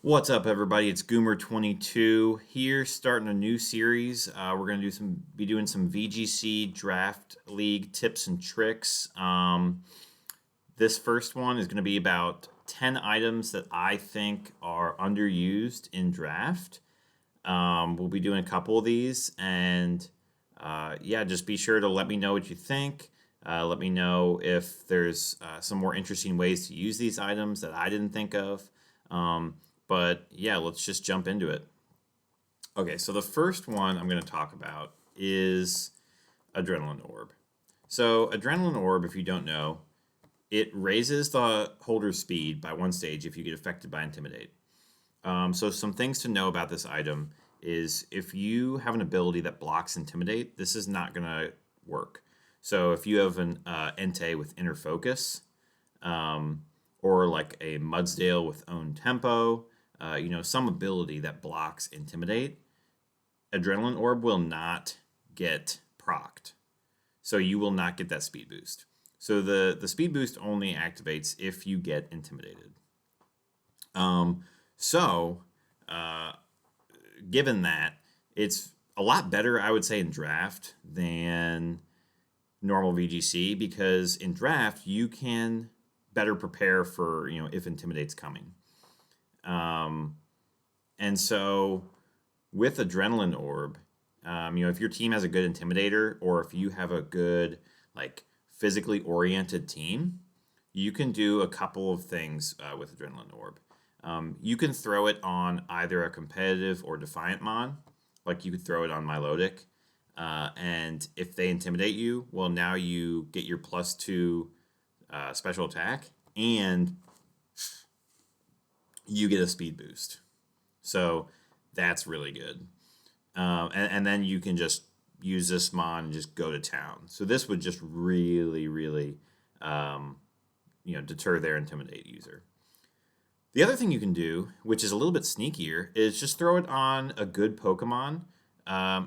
What's up, everybody? It's Goomer22 here, starting a new series. We're gonna be doing some VGC Draft League tips and tricks. This first one is gonna be about 10 items that I think are underused in draft. We'll be doing a couple of these, and yeah, just be sure to let me know what you think. Let me know if there's some more interesting ways to use these items that I didn't think of. But yeah, let's just jump into it. Okay, so the first one I'm going to talk about is Adrenaline Orb. So, Adrenaline Orb, if you don't know, it raises the holder's speed by one stage if you get affected by Intimidate. So, some things to know about this item is if you have an ability that blocks Intimidate, this is not going to work. So, if you have an Entei with Inner Focus, or like a Mudsdale with Own Tempo, some ability that blocks Intimidate, Adrenaline Orb will not get procced. So you will not get that speed boost. So the speed boost only activates if you get intimidated. So given that, it's a lot better, I would say, in draft than normal VGC, because in draft you can better prepare for if intimidate's coming. And so with Adrenaline Orb, if your team has a good Intimidator, or if you have a good, like, physically oriented team, you can do a couple of things with Adrenaline Orb. You can throw it on either a competitive or Defiant Mon, like you could throw it on Milotic. And if they intimidate you, well, now you get your +2 special attack, and you get a speed boost. So that's really good. And then you can just use this mon and just go to town. So this would just really, really, deter their intimidate user. The other thing you can do, which is a little bit sneakier, is just throw it on a good Pokemon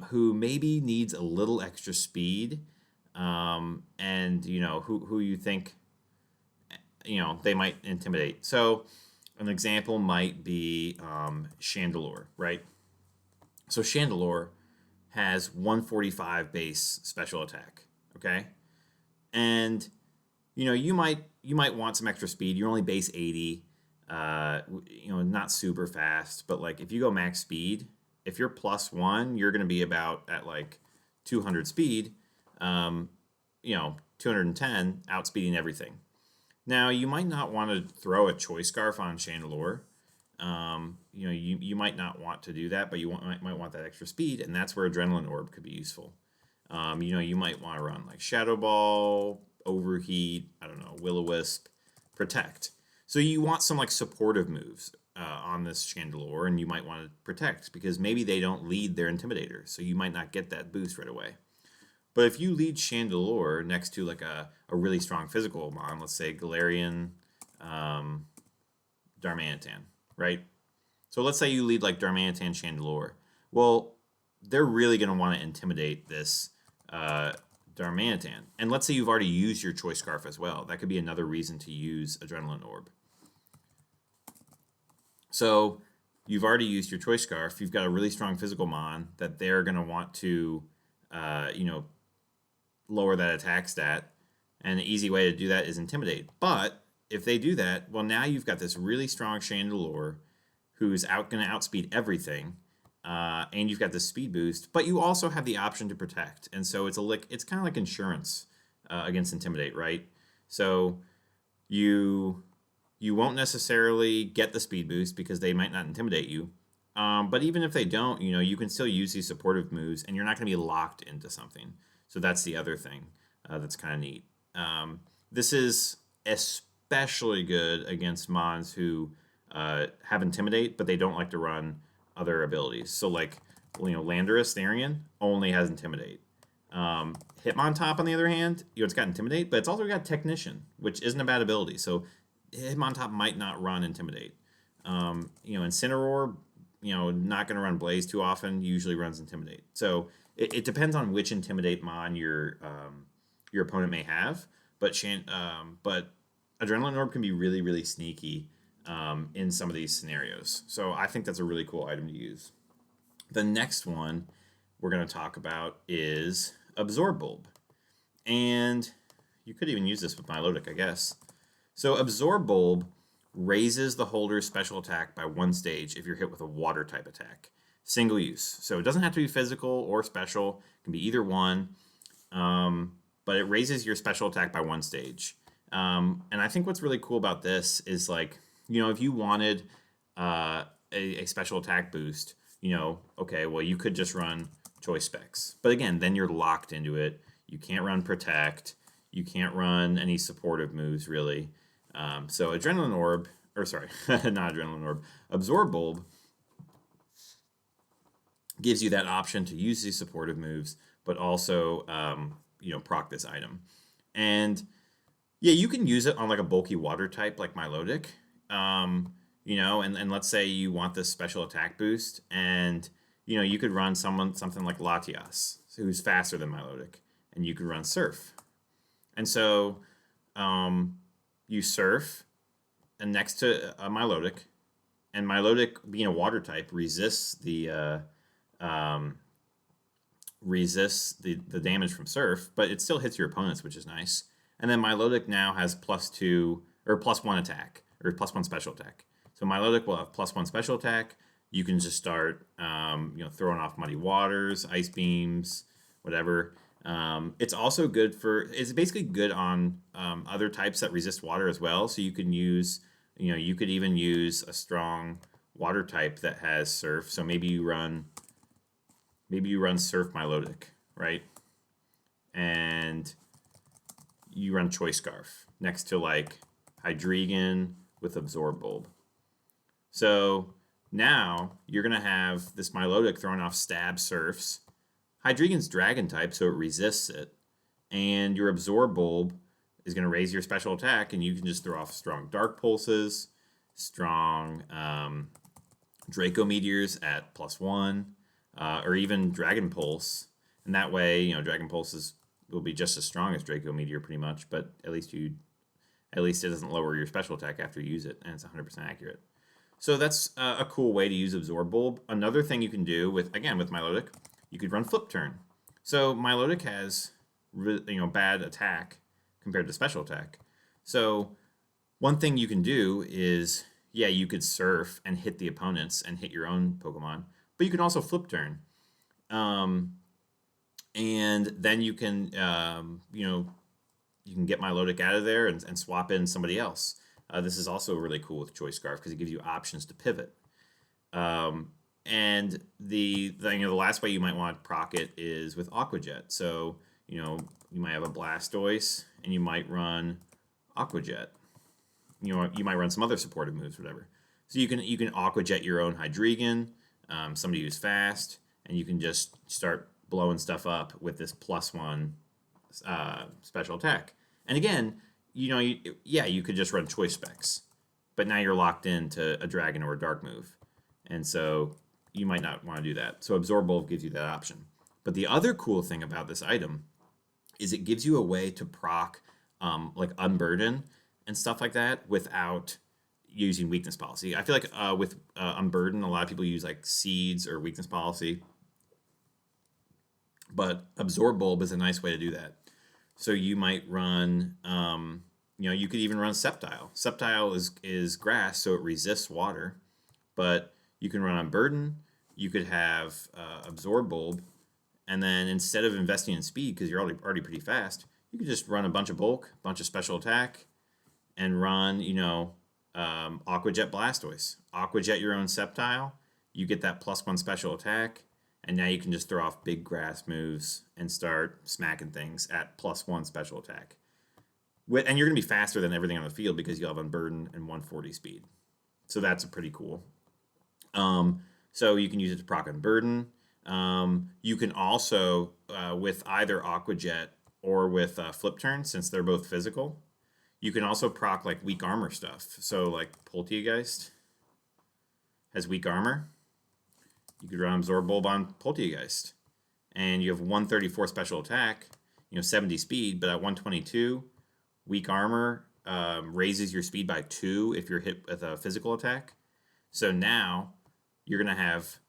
who maybe needs a little extra speed, and who you think they might intimidate. So an example might be Chandelure, right? So Chandelure has 145 base special attack, okay? And you might want some extra speed. You're only base 80, not super fast, but like if you go max speed, if you're +1, you're going to be about at like 200 speed, 210 outspeeding everything. Now, you might not want to throw a Choice Scarf on Chandelure. You might not want to do that, but you might want that extra speed, and that's where Adrenaline Orb could be useful. You might want to run like Shadow Ball, Overheat, I don't know, Will-O-Wisp, Protect. So you want some like supportive moves on this Chandelure, and you might want to Protect because maybe they don't lead their Intimidator, so you might not get that boost right away. But if you lead Chandelure next to like a really strong physical mon, let's say Galarian, Darmanitan, right? So let's say you lead like Darmanitan, Chandelure. Well, they're really going to want to intimidate this Darmanitan. And let's say you've already used your Choice Scarf as well. That could be another reason to use Adrenaline Orb. So you've already used your Choice Scarf. You've got a really strong physical mon that they're going to want to, lower that attack stat, and the easy way to do that is intimidate. But if they do that, well, now you've got this really strong Chandelure who's going to outspeed everything, and you've got this speed boost, but you also have the option to protect, and so it's kind of like insurance against intimidate, right? So you won't necessarily get the speed boost because they might not intimidate you. But even if they don't, you can still use these supportive moves, and you're not going to be locked into something. So that's the other thing that's kind of neat. This is especially good against mons who have Intimidate, but they don't like to run other abilities. So like, Landorus Therian only has Intimidate. Hitmontop, on the other hand, it's got Intimidate, but it's also got Technician, which isn't a bad ability. So Hitmontop might not run Intimidate. Incineroar, not going to run Blaze too often. Usually runs Intimidate. So it depends on which Intimidate mon your opponent may have. But Adrenaline Orb can be really, really sneaky in some of these scenarios. So I think that's a really cool item to use. The next one we're going to talk about is Absorb Bulb. And you could even use this with Milotic, I guess. So Absorb Bulb raises the holder's special attack by 1 stage if you're hit with a water type attack. Single use. So it doesn't have to be physical or special. It can be either one. But it raises your special attack by 1 stage. And I think what's really cool about this is, like, if you wanted a special attack boost, okay, well, you could just run choice specs. But again, then you're locked into it. You can't run protect. You can't run any supportive moves, really. So Adrenaline Orb, or sorry, not Adrenaline Orb, Absorb Bulb gives you that option to use these supportive moves, but also, proc this item. And yeah, you can use it on like a bulky water type like Milotic. And let's say you want this special attack boost, and you could run something like Latias, who's faster than Milotic, and you could run Surf. And so you Surf, and next to Milotic, and Milotic, being a water type, resists the damage from Surf, but it still hits your opponents, which is nice. And then Milotic now has +2 or +1 attack, or +1 special attack. So Milotic will have +1 special attack. You can just start, throwing off Muddy Waters, Ice Beams, whatever. It's also good it's basically good on other types that resist water as well. So you can use, you could even use a strong water type that has Surf. So maybe you run Surf Milotic, right? And you run Choice Scarf next to like Hydreigon with Absorb Bulb. So now you're going to have this Milotic throwing off Stab Surfs. Hydreigon's Dragon type, so it resists it. And your Absorb Bulb is going to raise your special attack, and you can just throw off strong Dark Pulses, strong Draco Meteors at +1, or even Dragon Pulse. And that way, Dragon Pulses will be just as strong as Draco Meteor pretty much, but at least it doesn't lower your special attack after you use it, and it's 100% accurate. So that's a cool way to use Absorb Bulb. Another thing you can do with Milotic, you could run Flip Turn. So Milotic has bad attack compared to special attack. So one thing you can do is, you could Surf and hit the opponents and hit your own Pokemon, but you can also Flip Turn. And then you can, you can get Milotic out of there and swap in somebody else. This is also really cool with Choice Scarf because it gives you options to pivot. And the last way you might want to proc it is with Aqua Jet. So you might have a Blastoise and you might run Aqua Jet. You might run some other supportive moves, whatever. So you can Aqua Jet your own Hydreigon, somebody who's fast, and you can just start blowing stuff up with this +1 special attack. And again, you could just run choice specs, but now you're locked into a dragon or a dark move, and so you might not want to do that. So Absorb Bulb gives you that option. But the other cool thing about this item is it gives you a way to proc like Unburden and stuff like that without using weakness policy. I feel like with Unburden, a lot of people use like Seeds or weakness policy. But Absorb Bulb is a nice way to do that. So you might run, you could even run Sceptile. Sceptile is grass, so it resists water. But you can run Unburden. You could have Absorb Bulb. And then instead of investing in speed, because you're already pretty fast, you could just run a bunch of bulk, bunch of special attack, and run, Aqua Jet Blastoise. Aqua Jet your own Sceptile. You get that +1 special attack. And now you can just throw off big grass moves and start smacking things at +1 special attack. And you're going to be faster than everything on the field because you'll have Unburden and 140 speed. So that's pretty cool. So you can use it to proc Unburden. You can also, with either Aqua Jet or with Flip Turn, since they're both physical, you can also proc like weak armor stuff. So like Polteageist has weak armor. You could run Absorb Bulb on Polteageist. And you have 134 special attack, 70 speed, but at 122, weak armor raises your speed by 2 if you're hit with a physical attack. So now you're going to have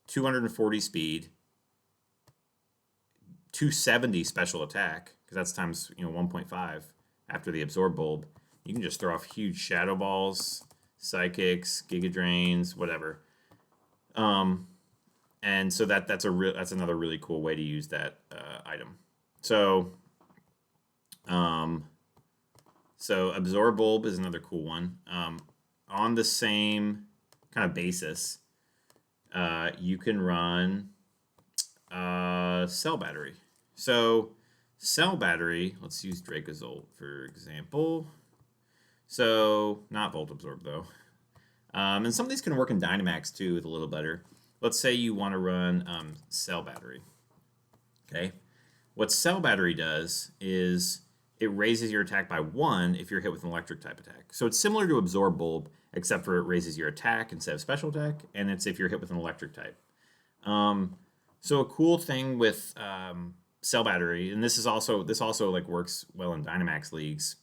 240 speed, 270 special attack, because that's times 1.5 after the absorb bulb. You can just throw off huge shadow balls, psychics, giga drains, whatever. And so that's another really cool way to use that item. So absorb bulb is another cool one. On the same kind of basis, you can run cell battery. So cell battery, let's use Dracozolt for example. So not Volt Absorb though. And some of these can work in Dynamax too with a little better. Let's say you want to run cell battery. Okay. What cell battery does is it raises your attack by 1 if you're hit with an electric type attack. So it's similar to absorb bulb, except for it raises your attack instead of special attack, and it's if you're hit with an electric type. So a cool thing with cell battery, and this also like works well in Dynamax leagues,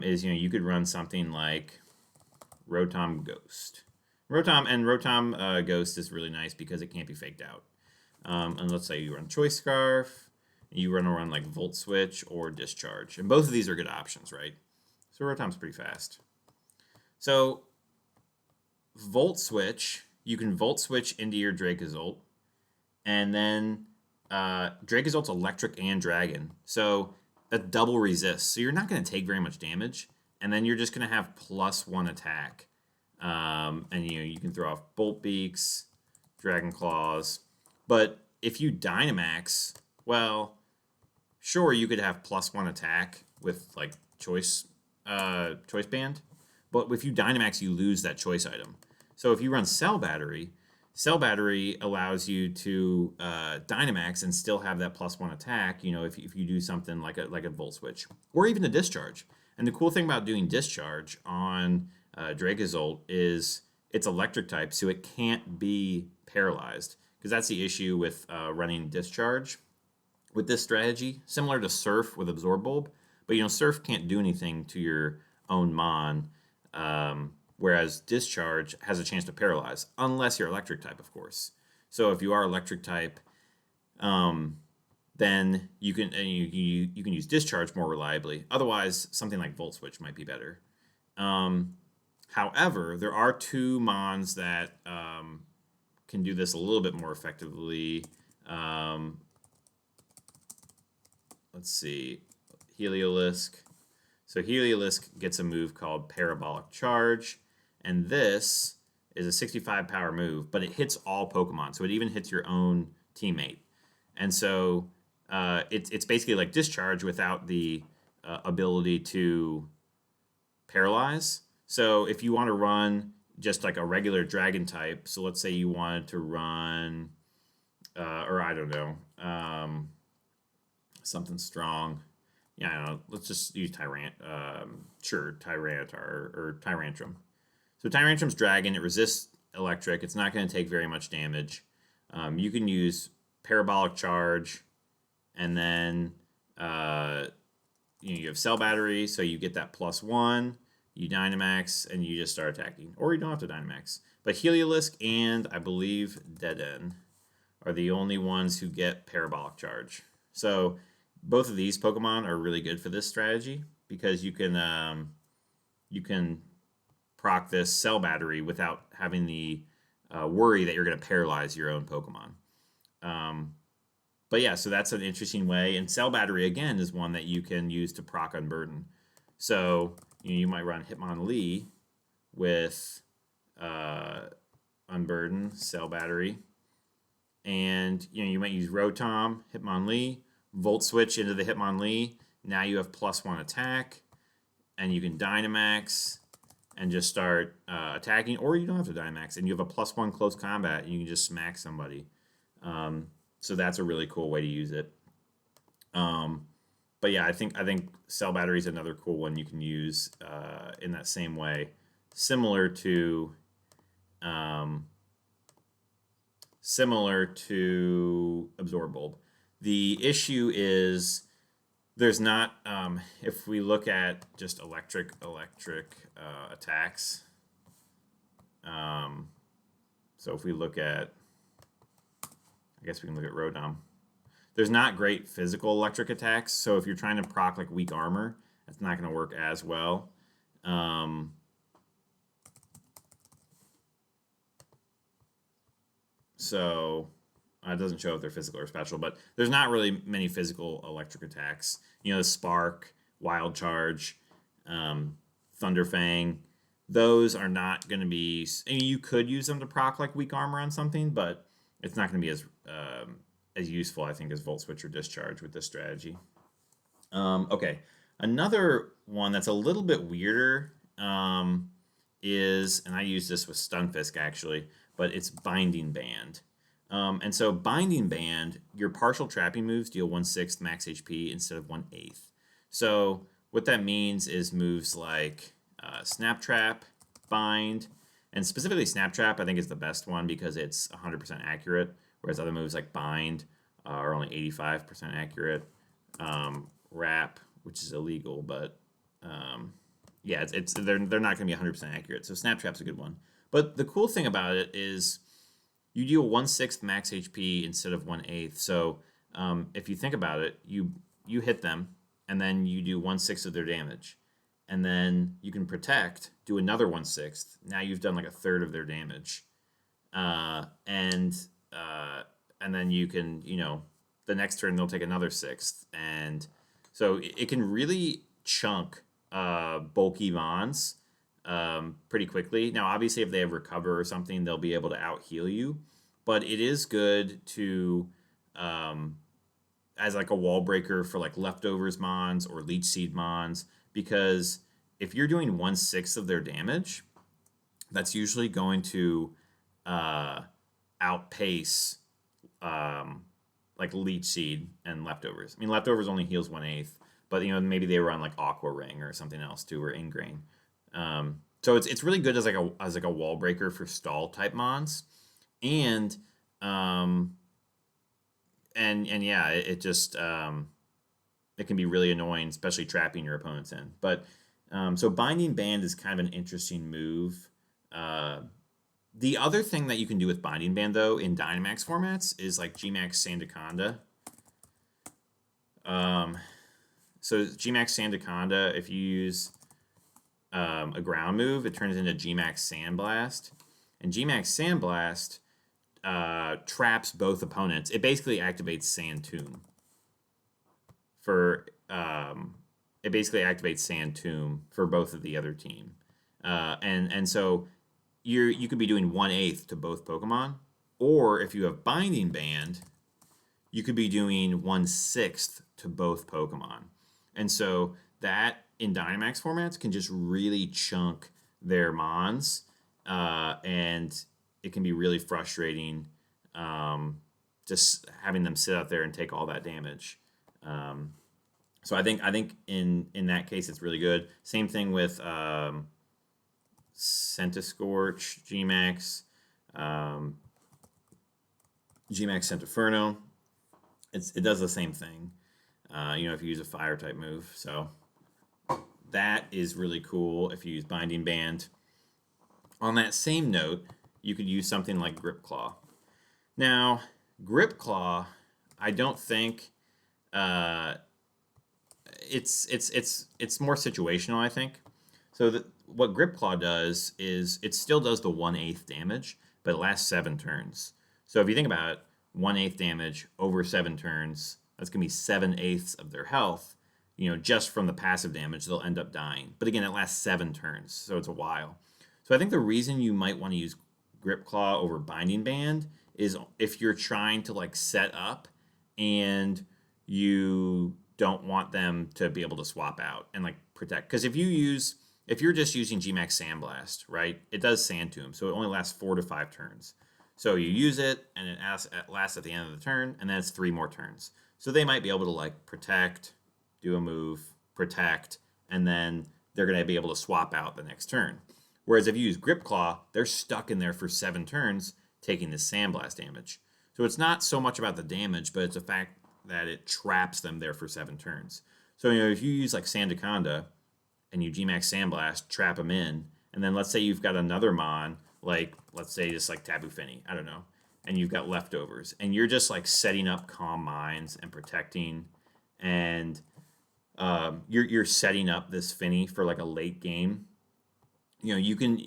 is you could run something like Rotom Ghost. Rotom Ghost is really nice because it can't be faked out. And let's say you run Choice Scarf, you run like Volt Switch or Discharge, and both of these are good options, right? So Rotom's pretty fast. So Volt Switch, you can Volt Switch into your Dracozolt, and then Dracozolt's electric and dragon, so that double resist. So you're not going to take very much damage, and then you're just going to have +1 attack. And you can throw off Bolt Beaks, Dragon Claws, but if you Dynamax, well, sure you could have +1 attack with like Choice Band, but if you Dynamax, you lose that choice item. So if you run Cell Battery allows you to Dynamax and still have that +1 attack. If you do something like a Volt Switch or even a Discharge. And the cool thing about doing Discharge on Dracozolt is it's electric type, so it can't be paralyzed, because that's the issue with running Discharge with this strategy, similar to Surf with Absorb Bulb. But Surf can't do anything to your own Mon, whereas Discharge has a chance to paralyze, unless you're electric type, of course. So if you are electric type, then you can use Discharge more reliably. Otherwise, something like Volt Switch might be better. However, there are 2 Mons that can do this a little bit more effectively. Let's see, Heliolisk. So Heliolisk gets a move called Parabolic Charge, and this is a 65 power move, but it hits all Pokemon, so it even hits your own teammate. And so it's basically like Discharge without the ability to paralyze. So if you want to run just like a regular dragon type, so let's say you wanted to run, or I don't know, something strong. Yeah, I don't know. Let's just use Tyrant. Sure, Tyranitar or Tyrantrum. So Tyrantrum's dragon. It resists electric. It's not going to take very much damage. You can use Parabolic Charge, and then you have Cell Battery, so you get that +1. You Dynamax, and you just start attacking. Or you don't have to Dynamax. But Heliolisk and, I believe, Deaden are the only ones who get Parabolic Charge. So both of these Pokemon are really good for this strategy, because you can proc this Cell Battery without having the worry that you're going to paralyze your own Pokemon. But yeah, so that's an interesting way. And Cell Battery, again, is one that you can use to proc Unburden. So you might run Hitmonlee with Unburden, Cell Battery. And you might use Rotom, Hitmonlee, Volt Switch into the Hitmonlee. Now you have +1 attack, and you can Dynamax and just start attacking, or you don't have to Dynamax, and you have a +1 close combat, and you can just smack somebody. So that's a really cool way to use it. But yeah, I think Cell Battery is another cool one you can use in that same way, similar to Absorb Bulb. The issue is There's not, if we look at just electric attacks, um, so if we look at, I guess we can look at Rodom. There's not great physical electric attacks, so if you're trying to proc like weak armor, that's not going to work as well. So it doesn't show if they're physical or special, but there's not really many physical electric attacks. You know, the Spark, Wild Charge, Thunder Fang. Those are not going to be. I mean, you could use them to proc like weak armor on something, but it's not going to be as useful, I think, as Volt Switch or Discharge with this strategy. Okay, another one that's a little bit weirder is, and I use this with Stunfisk actually, but it's Binding Band. And so Binding Band, your partial trapping moves deal 1/6 max HP instead of 1/8. So what that means is moves like Snap Trap, Bind, and specifically Snap Trap I think is the best one because it's 100% accurate, whereas other moves like Bind are only 85% accurate. Wrap, which is illegal, but yeah, they're not going to be 100% accurate. So Snap Trap's a good one. But the cool thing about it is you deal 1/6 max HP instead of 1/8. So if you think about it, you hit them, and then you do 1/6 of their damage, and then you can protect, do another 1/6. Now you've done like a third of their damage, and then you can, you know, the next turn they'll take another 1/6, and so it can really chunk bulky Mons pretty quickly. Now, obviously, if they have Recover or something, they'll be able to out heal you. But it is good to as like a wall breaker for like Leftovers Mons or Leech Seed Mons, because if you're doing 1/6 of their damage, that's usually going to outpace like Leech Seed and Leftovers. I mean, Leftovers only heals 1/8, but you know maybe they were on like Aqua Ring or something else too, or Ingrain. So it's really good as like a wall breaker for stall type mons, and yeah, it just it can be really annoying, especially trapping your opponents in. But so Binding Band is kind of an interesting move. The other thing that you can do with Binding Band, though, in Dynamax formats is like Gmax Sandaconda. So Gmax Sandaconda, if you use a ground move, it turns into Gmax Sandblast. And Gmax Sandblast traps both opponents. It basically activates Sand Tomb. It basically activates Sand Tomb for both of the other team. And so you could be doing 1/8 to both Pokemon, or if you have Binding Band, you could be doing 1/6 to both Pokemon. And so that in Dynamax formats can just really chunk their Mons, and it can be really frustrating just having them sit out there and take all that damage. So I think in that case it's really good. Same thing with Centiscorch, Gmax, Gmax Centiferno. It does the same thing. You know, if you use a fire type move. So that is really cool if you use Binding Band. On that same note, you could use something like Grip Claw. Now, Grip Claw, I don't think it's more situational, I think. So what Grip Claw does is it still does the 1/8 damage, but it lasts 7 turns. So if you think about it, 1/8 damage over 7 turns, that's going to be 7/8 of their health. You know, just from the passive damage, they'll end up dying. But again, it lasts 7 turns, so it's a while. So I think the reason you might want to use Grip Claw over Binding Band is if you're trying to like set up and you don't want them to be able to swap out and like protect. Because if you're just using Gmax Sandblast, right, it does Sand Tomb, so it only lasts 4 to 5 turns. So you use it, and it lasts at the end of the turn, and then it's 3 more turns. So they might be able to like protect, do a move, protect, and then they're going to be able to swap out the next turn. Whereas if you use Grip Claw, they're stuck in there for 7 turns, taking this Sandblast damage. So it's not so much about the damage, but it's the fact that it traps them there for 7 turns. So if you use like Sandaconda and you Gmax Sandblast, trap them in, and then let's say you've got another mon, like let's say just like Tabu Fini, I don't know, and you've got leftovers, and you're just like setting up Calm Minds and protecting, and you're setting up this Fini for like a late game. You can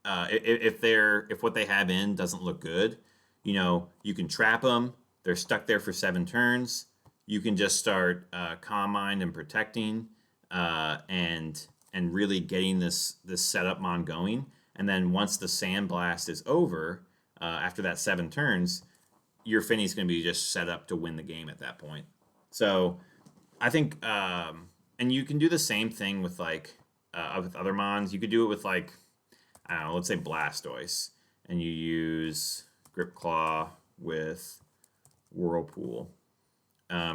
if what they have in doesn't look good, you can trap them. They're stuck there for 7 turns. You can just start Calm Mind and protecting, and really getting this setup mon going. And then once the Sandblast is over, after that 7 turns, your Finny's going to be just set up to win the game at that point. So I think, and you can do the same thing with like with other mons. You could do it with like, I don't know, let's say Blastoise, and you use Grip Claw with Whirlpool.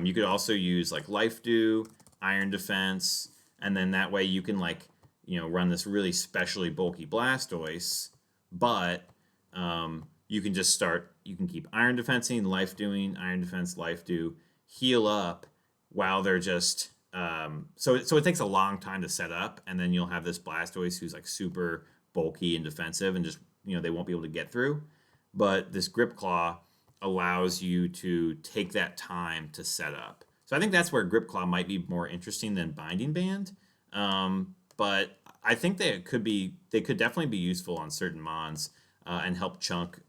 You could also use like Life Dew, Iron Defense, and then that way you can like run this really specially bulky Blastoise, but you can just start. You can keep Iron Defensing, Life Doing, Iron Defense, Life Dew, heal up while they're just. So it takes a long time to set up, and then you'll have this Blastoise who's like super bulky and defensive, and just they won't be able to get through. But this Grip Claw allows you to take that time to set up. So I think that's where Grip Claw might be more interesting than Binding Band. But I think they could definitely be useful on certain mons, and help chunk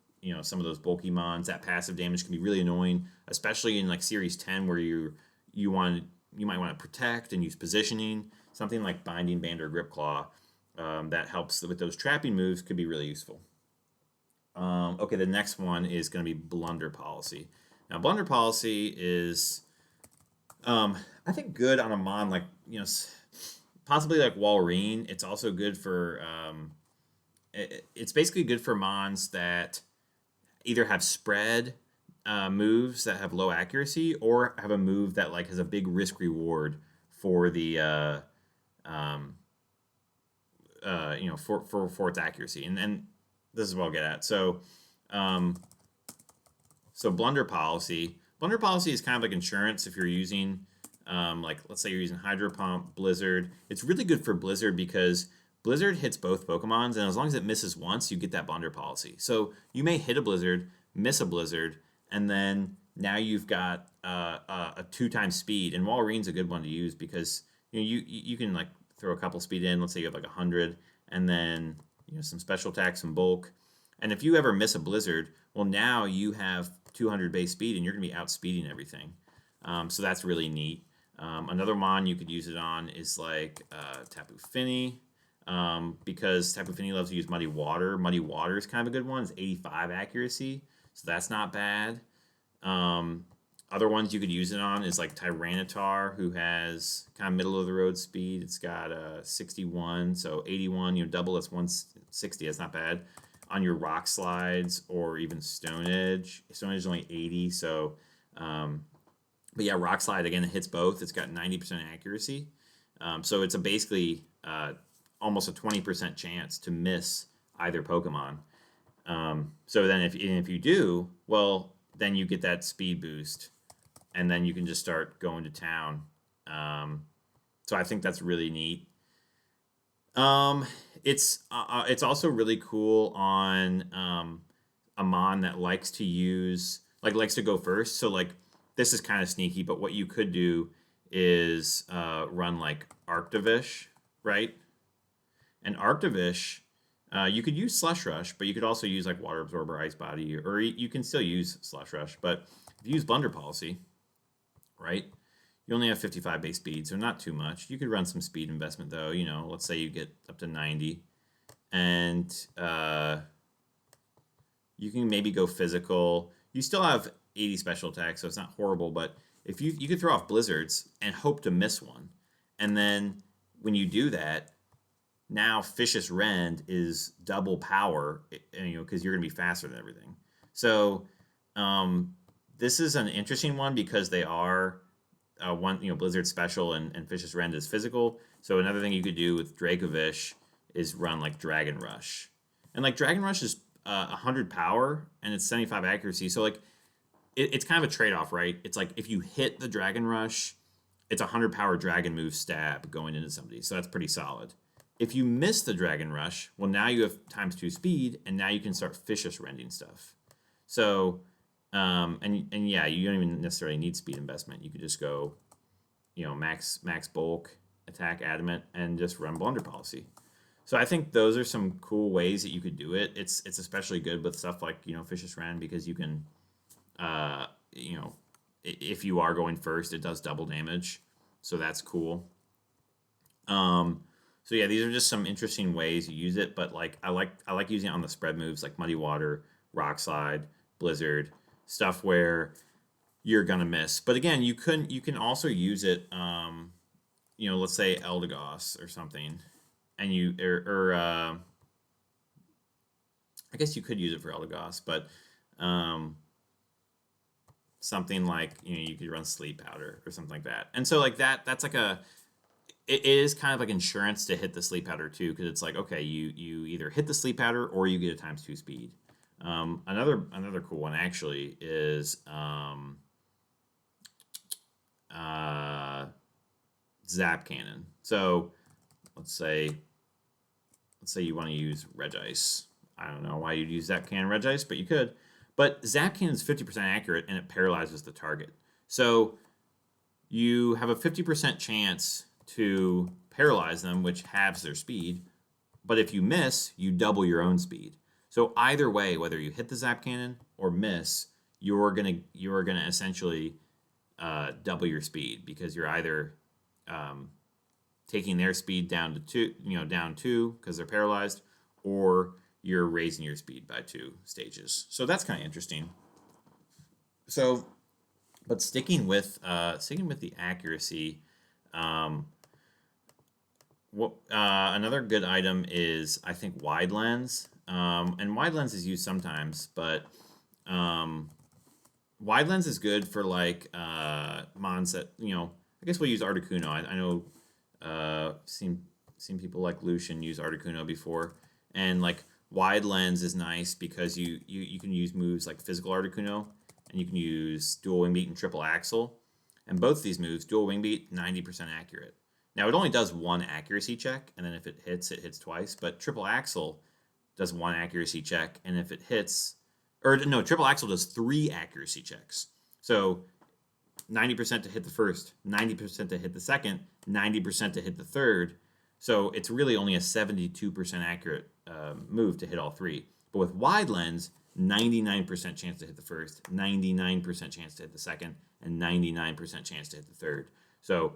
some of those bulky mons. That passive damage can be really annoying, especially in like Series 10 where you might want to protect and use positioning. Something like Binding Band or Grip Claw that helps with those trapping moves could be really useful. Okay, the next one is going to be Blunder Policy. Now, Blunder Policy is, I think, good on a mon like, possibly like Walrein. It's also good for, it's basically good for mons that either have spread moves that have low accuracy, or have a move that like has a big risk reward for the, for its accuracy. And this is what I'll get at. So Blunder Policy. Blunder Policy is kind of like insurance if you're using, like let's say you're using Hydro Pump, Blizzard. It's really good for Blizzard because Blizzard hits both Pokemons, and as long as it misses once, you get that Blunder Policy. So you may hit a Blizzard, miss a Blizzard, and then now you've got a 2 times speed. And Walrein's a good one to use because you can like throw a couple speed in. Let's say you have like 100, and then some special attacks and bulk. And if you ever miss a Blizzard, well, now you have 200 base speed, and you're going to be outspeeding everything. So that's really neat. Another mon you could use it on is like Tapu Fini, because Tapu Fini loves to use Muddy Water. Muddy Water is kind of a good one. It's 85 accuracy, so that's not bad. Other ones you could use it on is like Tyranitar, who has kind of middle of the road speed. It's got 61, so 81. Double it's 160. That's not bad. On your Rock Slides or even Stone Edge. Stone Edge is only 80, so. But yeah, Rock Slide again, it hits both. It's got 90% accuracy, so it's basically almost a 20% chance to miss either Pokemon. So then if you do, well, then you get that speed boost, and then you can just start going to town. So I think that's really neat. It's also really cool on a mon that likes to go first. So like this is kind of sneaky, but what you could do is run like Arctovish, right? And Arctovish, you could use Slush Rush, but you could also use like Water Absorber, Ice Body, or you can still use Slush Rush. But if you use Blunder Policy, right, you only have 55 base speed, so not too much. You could run some speed investment though. Let's say you get up to 90, and you can maybe go physical. You still have 80 special attacks, so it's not horrible. But if you could throw off Blizzards and hope to miss one, and then when you do that, now Vicious Rend is double power, because you're going to be faster than everything. So this is an interesting one because they are Blizzard special, and Vicious Rend is physical. So another thing you could do with Dracovish is run like Dragon Rush, and like Dragon Rush is 100 power and it's 75 accuracy. So like it's kind of a trade-off, right? It's like if you hit the Dragon Rush, it's a 100 power dragon move stab going into somebody, so that's pretty solid. If you miss the dragon rush, well, now you have ×2 speed, and now you can start vicious rending stuff. So, and yeah, you don't even necessarily need speed investment. You could just go, max bulk, attack adamant, and just run blunder policy. So I think those are some cool ways that you could do it. It's especially good with stuff like vicious rend, because you can, if you are going first, it does double damage, so that's cool. So yeah, these are just some interesting ways you use it. But like I like using it on the spread moves like Muddy Water, Rock Slide, Blizzard, stuff where you're gonna miss. But again, you can also use it. Let's say Eldegoss or something, and I guess you could use it for Eldegoss, but something like you could run Sleep Powder or something like that. And so like that's like it is kind of like insurance to hit the Sleep Powder too, because it's like, okay, you either hit the Sleep Powder or you get a ×2 speed. Another cool one actually is Zap Cannon. So let's say you want to use Regice. I don't know why you'd use Zap Cannon Regice, but you could. But Zap Cannon is 50% accurate and it paralyzes the target. So you have a 50% chance to paralyze them, which halves their speed. But if you miss, you double your own speed. So either way, whether you hit the Zap Cannon or miss, you're gonna essentially double your speed, because you're either taking their speed down to down 2 because they're paralyzed, or you're raising your speed by 2 stages. So that's kind of interesting. So, but sticking with the accuracy, another good item is, I think, Wide Lens. And Wide Lens is used sometimes, but Wide Lens is good for like mons that I guess we'll use Articuno. I know seen people like Lucian use Articuno before, and like Wide Lens is nice because you can use moves like Physical Articuno, and you can use Dual Wing Beat and Triple Axle, and both these moves, Dual Wing Beat, 90% accurate. Now it only does 1 accuracy check, and then if it hits twice. But Triple Axle does 1 accuracy check, and if it hits, or no, Triple Axle does 3 accuracy checks. So 90% to hit the first, 90% to hit the second, 90% to hit the third. So it's really only a 72% accurate move to hit all 3. But with Wide Lens, 99% chance to hit the first, 99% chance to hit the second, and 99% chance to hit the third. So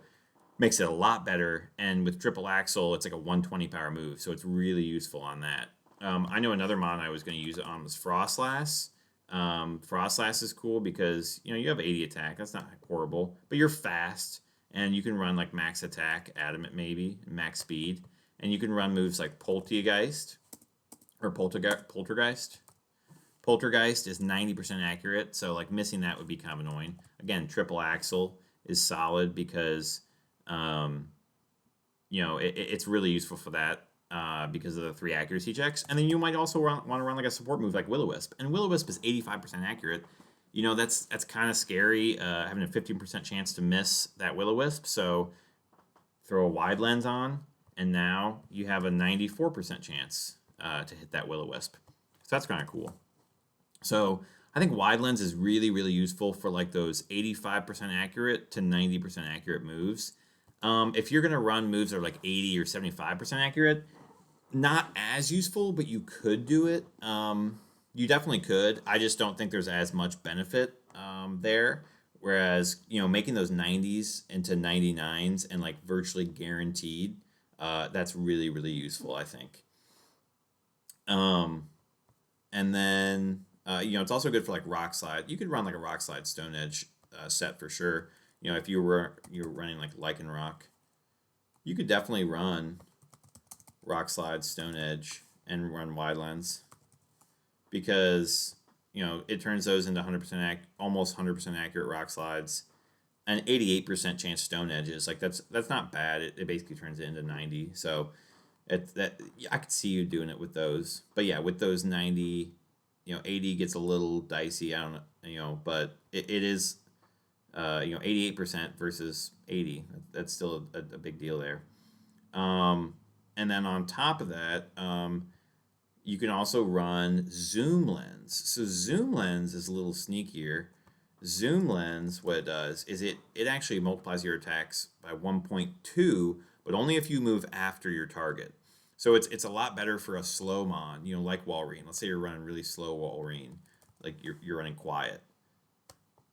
makes it a lot better. And with Triple Axle, it's like a 120 power move, so it's really useful on that. I know another mod I was going to use it on was Frostlass. Frostlass is cool because you have 80 attack. That's not horrible, but you're fast, and you can run like max attack, adamant maybe, max speed, and you can run moves like Poltergeist or Poltergeist. Poltergeist is 90% accurate, so like missing that would be kind of annoying. Again, Triple Axle is solid because it's really useful for that. Because of the 3 accuracy checks. And then you might also want to run like a support move like Will-O-Wisp. And Will-O-Wisp is 85% accurate. That's kind of scary, having a 15% chance to miss that Will-O-Wisp. So throw a Wide Lens on, and now you have a 94% chance to hit that Will-O-Wisp. So that's kind of cool. So I think Wide Lens is really, really useful for like those 85% accurate to 90% accurate moves. If you're going to run moves that are like 80 or 75% accurate, not as useful, but you could do it. You definitely could. I just don't think there's as much benefit there. Whereas, making those 90s into 99s and like virtually guaranteed, that's really, really useful, I think. And then, it's also good for like Rock Slide. You could run like a Rock Slide Stone Edge set for sure. If you were running like Lycan Rock, you could definitely run Rock Slide, Stone Edge, and run Wide Lens, because it turns those into 100% almost 100% accurate Rock Slides, and 88% chance Stone Edges. Like that's not bad. It basically turns it into 90. So I could see you doing it with those. But yeah, with those 90, 80 gets a little dicey. I don't know, but it is You know, 88% versus 80. That's still a big deal there. Um, and then on top of that, you can also run zoom lens. So zoom lens is a little sneakier. Zoom lens, what it does is it actually multiplies your attacks by 1.2, but only if you move after your target. So it's a lot better for a slow mon, you know, like Walrein. Let's say you're running really slow Walrein, like you're running quiet.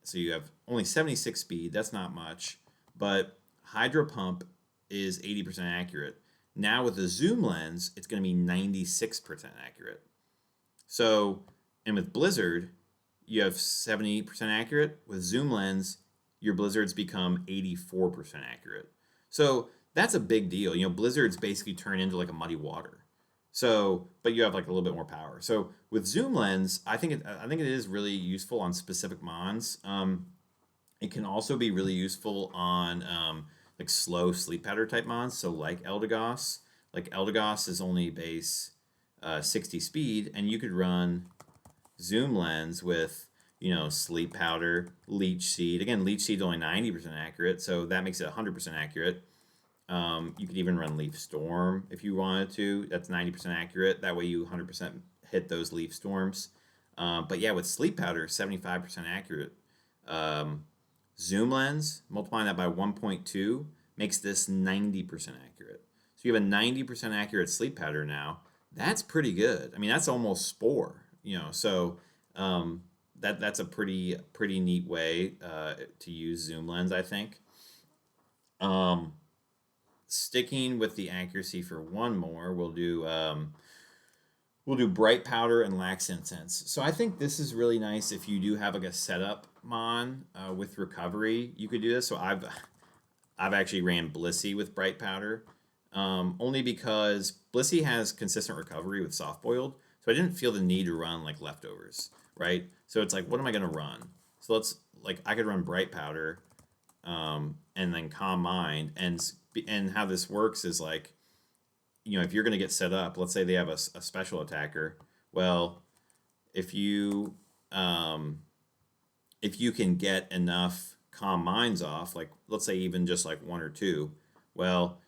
So you have only 76 speed. That's not much, but Hydro Pump is 80% accurate. Now with the zoom lens, it's going to be 96% accurate. So, and with Blizzard, you have 70% accurate. With zoom lens, your blizzards become 84% accurate. So that's a big deal. You know, blizzards basically turn into like a muddy water. So, but you have like a little bit more power. So with zoom lens, I think it is really useful on specific mons. It can also be really useful on like slow sleep powder type mons. So like Eldegoss. Like Eldegoss is only base 60 speed, and you could run zoom lens with, you know, sleep powder, leech seed. Again, leech seed only 90% accurate, so that makes it 100% accurate. You could even run leaf storm if you wanted to. That's 90% accurate. That way you 100% hit those leaf storms. But yeah, with sleep powder, 75% accurate. Zoom lens, multiplying that by 1.2 makes this 90% accurate. So you have a 90% accurate sleep powder now. That's pretty good. I mean, that's almost spore, you know. So that's a pretty neat way to use zoom lens, I think. Um, Sticking with the accuracy for one more, we'll do bright powder and lax incense. So I think this is really nice if you do have like a setup mon with recovery. You could do this. So I've actually ran Blissey with bright powder, only because Blissey has consistent recovery with soft boiled. So I didn't feel the need to run like leftovers, right? So it's like, what am I gonna run? So I could run bright powder, and then calm mind, and how this works is like, you know, if you're going to get set up, let's say they have a special attacker. Well, if you can get enough calm minds off, like let's say even just like one or two, well,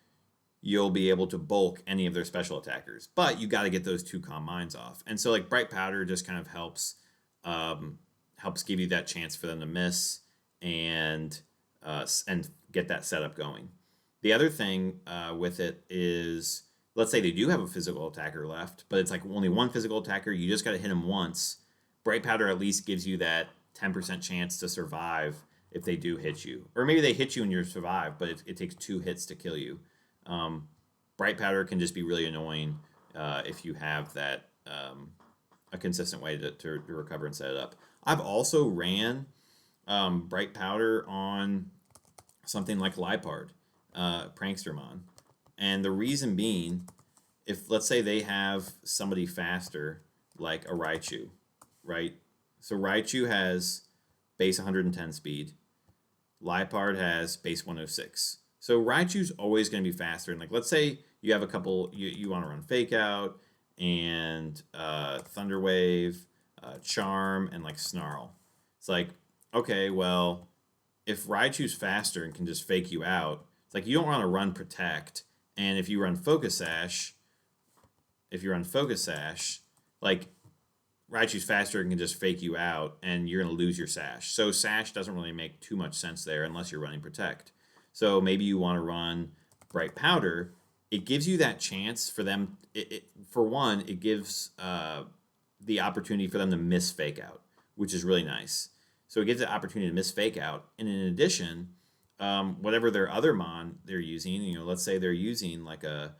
you'll be able to bulk any of their special attackers. But you got to get those two calm minds off, and so like bright powder just kind of helps give you that chance for them to miss and get that setup going. The other thing with it is, let's say they do have a physical attacker left, but it's like only one physical attacker. You just got to hit him once. Bright powder at least gives you that 10% chance to survive if they do hit you, or maybe they hit you and you survive, but it takes 2 hits to kill you. Bright powder can just be really annoying if you have that a consistent way to recover and set it up. I've also ran bright powder on something like Lipard, Prankstermon. And the reason being, if let's say they have somebody faster, like a Raichu, right? So Raichu has base 110 speed. Lipard has base 106. So Raichu's always going to be faster. And like, let's say you have a couple, you want to run Fake Out and Thunder Wave, Charm, and like Snarl. It's like, okay, well, if Raichu's faster and can just fake you out, it's like you don't want to run Protect. And if you run Focus Sash, like Raichu's faster and can just fake you out, and you're going to lose your Sash. So Sash doesn't really make too much sense there unless you're running Protect. So maybe you want to run Bright Powder. It gives you that chance for them. For one, it gives the opportunity for them to miss Fake Out, which is really nice. So it gives the opportunity to miss Fake Out. And in addition, whatever their other mon they're using, you know, let's say they're using like a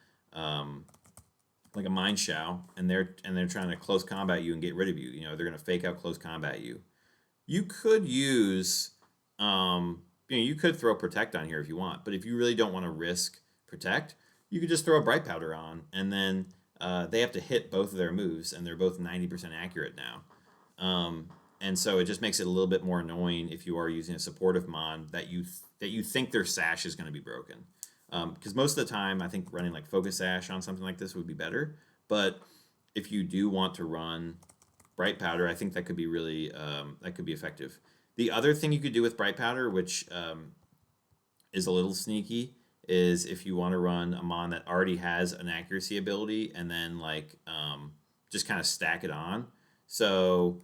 Mind Shao, and they're trying to close combat you and get rid of you. You know, they're going to Fake Out, close combat you. You could use, you could throw Protect on here if you want, but if you really don't want to risk Protect, you could just throw a Bright Powder on, and then they have to hit both of their moves, and they're both 90% accurate now. And so it just makes it a little bit more annoying if you are using a supportive mon that you think their Sash is going to be broken. Because most of the time, I think running like Focus Sash on something like this would be better. But if you do want to run Bright Powder, I think that could be really effective. The other thing you could do with bright powder, which is a little sneaky, is if you want to run a mon that already has an accuracy ability and then like just kind of stack it on. So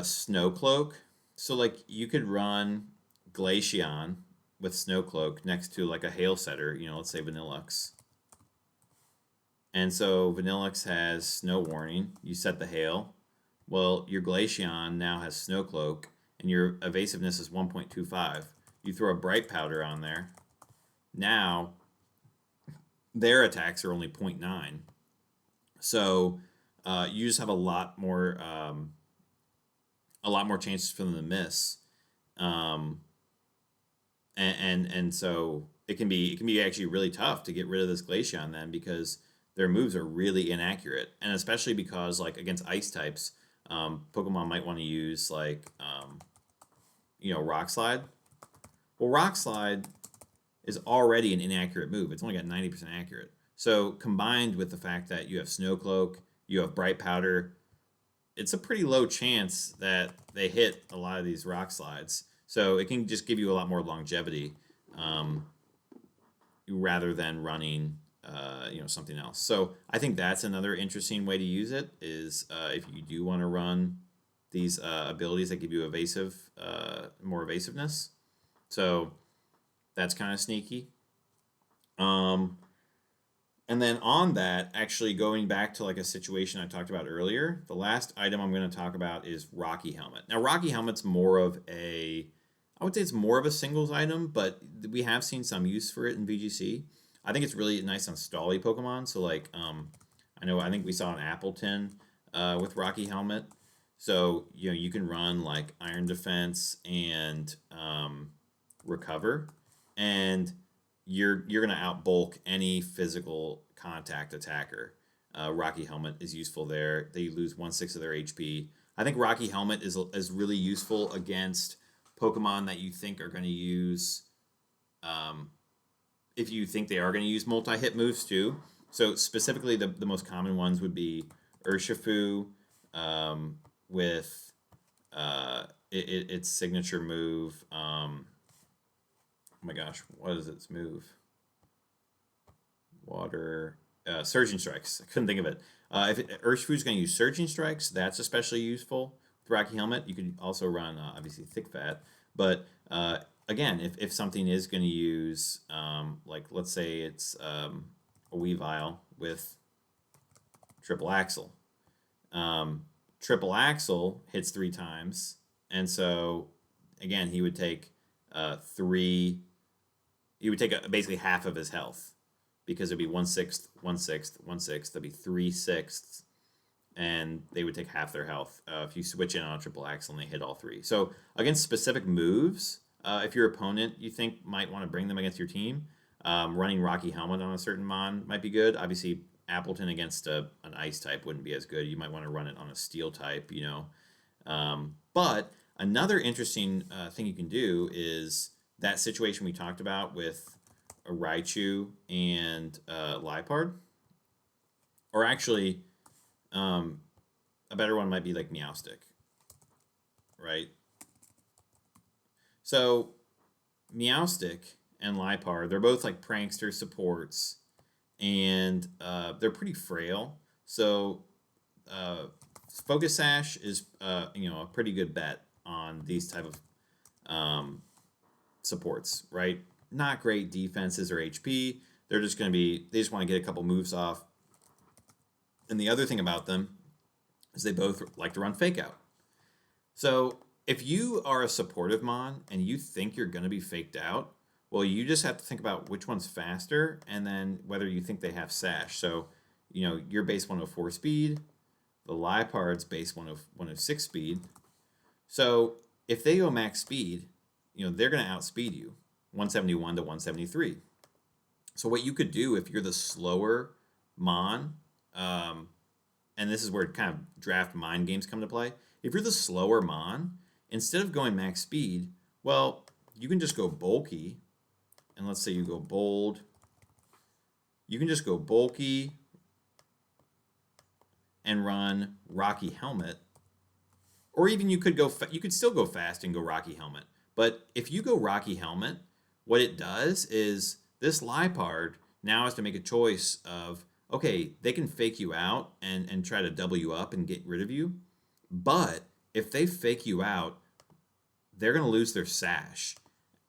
Snow Cloak. So like you could run Glaceon with Snow Cloak next to like a Hail Setter, let's say Vanillux. And so Vanillux has Snow Warning. You set the Hail. Well, your Glaceon now has Snow Cloak, and your evasiveness is 1.25. You throw a Bright Powder on there. Now, their attacks are only 0.9. So you just have a lot more chances for them to miss. And so it can be actually really tough to get rid of this Glaceon then, because their moves are really inaccurate, and especially because like against ice types, Pokemon might want to use like Rock Slide. Well, Rock Slide is already an inaccurate move. It's only got 90% accurate. So combined with the fact that you have Snow Cloak, you have Bright Powder, it's a pretty low chance that they hit a lot of these Rock Slides. So it can just give you a lot more longevity, rather than running something else. So I think that's another interesting way to use it, is if you do want to run these abilities that give you more evasiveness. So that's kind of sneaky. And then on that, actually going back to like a situation I talked about earlier, the last item I'm going to talk about is Rocky Helmet. Now, Rocky Helmet's I would say it's more of a singles item, but we have seen some use for it in VGC. I think it's really nice on stally Pokemon. So like, I think we saw an Appleton with Rocky Helmet. So you can run like Iron Defense and Recover, and you're gonna outbulk any physical contact attacker. Rocky Helmet is useful there. They lose 1/6 of their HP. I think Rocky Helmet is really useful against Pokemon that you think are going to use, if you think they are going to use multi-hit moves too. So specifically, the most common ones would be Urshifu with its signature move. Oh my gosh, what is its move? Water. Surging Strikes. I couldn't think of it. If Urshifu's going to use Surging Strikes, that's especially useful. Rocky Helmet. You could also run obviously Thick Fat, but again, if something is going to use like let's say it's a Weavile with Triple Axle. Triple Axle hits 3 times, and so again he would take three. He would take basically half of his health, because it'd be 1/6, 1/6, 1/6. That'd be 3/6. And they would take half their health if you switch in on a Triple Axle and they hit all 3. So against specific moves, if your opponent you think might want to bring them against your team, running Rocky Helmet on a certain mon might be good. Obviously, Appleton against an Ice type wouldn't be as good. You might want to run it on a Steel type, But another interesting thing you can do is that situation we talked about with a Raichu and Liepard, or actually. A better one might be like Meowstic, right? So Meowstic and Liepard, they're both like prankster supports, and they're pretty frail. So Focus Sash is a pretty good bet on these type of supports, right? Not great defenses or HP. They just want to get a couple moves off. And the other thing about them is they both like to run Fake Out. So if you are a supportive mon and you think you're going to be faked out, well, you just have to think about which one's faster and then whether you think they have Sash. So, your base 104 speed, the Liepard's base 106 speed. So if they go max speed, they're going to outspeed you 171 to 173. So what you could do if you're the slower mon, and this is where kind of draft mind games come to play. If you're the slower mon, instead of going max speed, well, you can just go bulky. And let's say you go bold. You can just go bulky and run Rocky Helmet. or even you could go, you could still go fast and go Rocky Helmet. But if you go Rocky Helmet, what it does is this Lipard now has to make a choice of, okay, they can fake you out and try to double you up and get rid of you. But if they fake you out, they're going to lose their sash.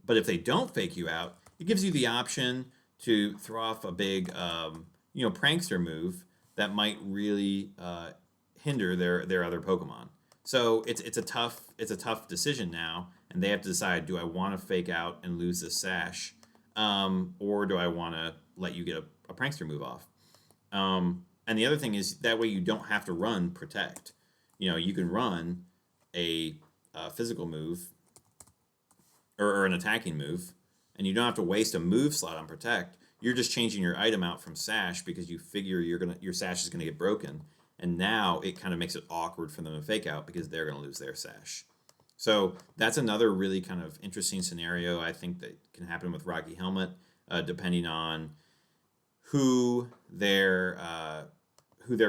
But if they don't fake you out, it gives you the option to throw off a big, prankster move that might really hinder their other Pokemon. So it's a tough decision now, and they have to decide: do I want to fake out and lose this sash, or do I want to let you get a prankster move off? And the other thing is that way you don't have to run Protect. You can run a physical move or an attacking move, and you don't have to waste a move slot on Protect. You're just changing your item out from Sash because you figure your Sash is gonna get broken, and now it kind of makes it awkward for them to fake out because they're gonna lose their Sash. So that's another really kind of interesting scenario I think that can happen with Rocky Helmet, depending on who their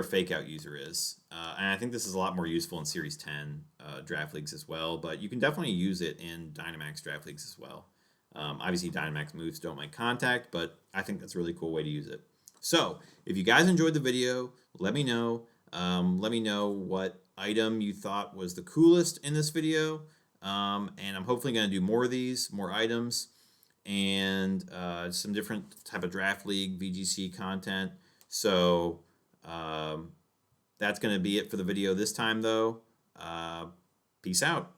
fake out user is. And I think this is a lot more useful in Series 10 draft leagues as well, but you can definitely use it in Dynamax draft leagues as well. Obviously, Dynamax moves don't make contact, but I think that's a really cool way to use it. So, if you guys enjoyed the video, let me know. Let me know what item you thought was the coolest in this video. And I'm hopefully going to do more of these, more items, and some different type of draft league VGC content. So that's going to be it for the video this time, though. Peace out.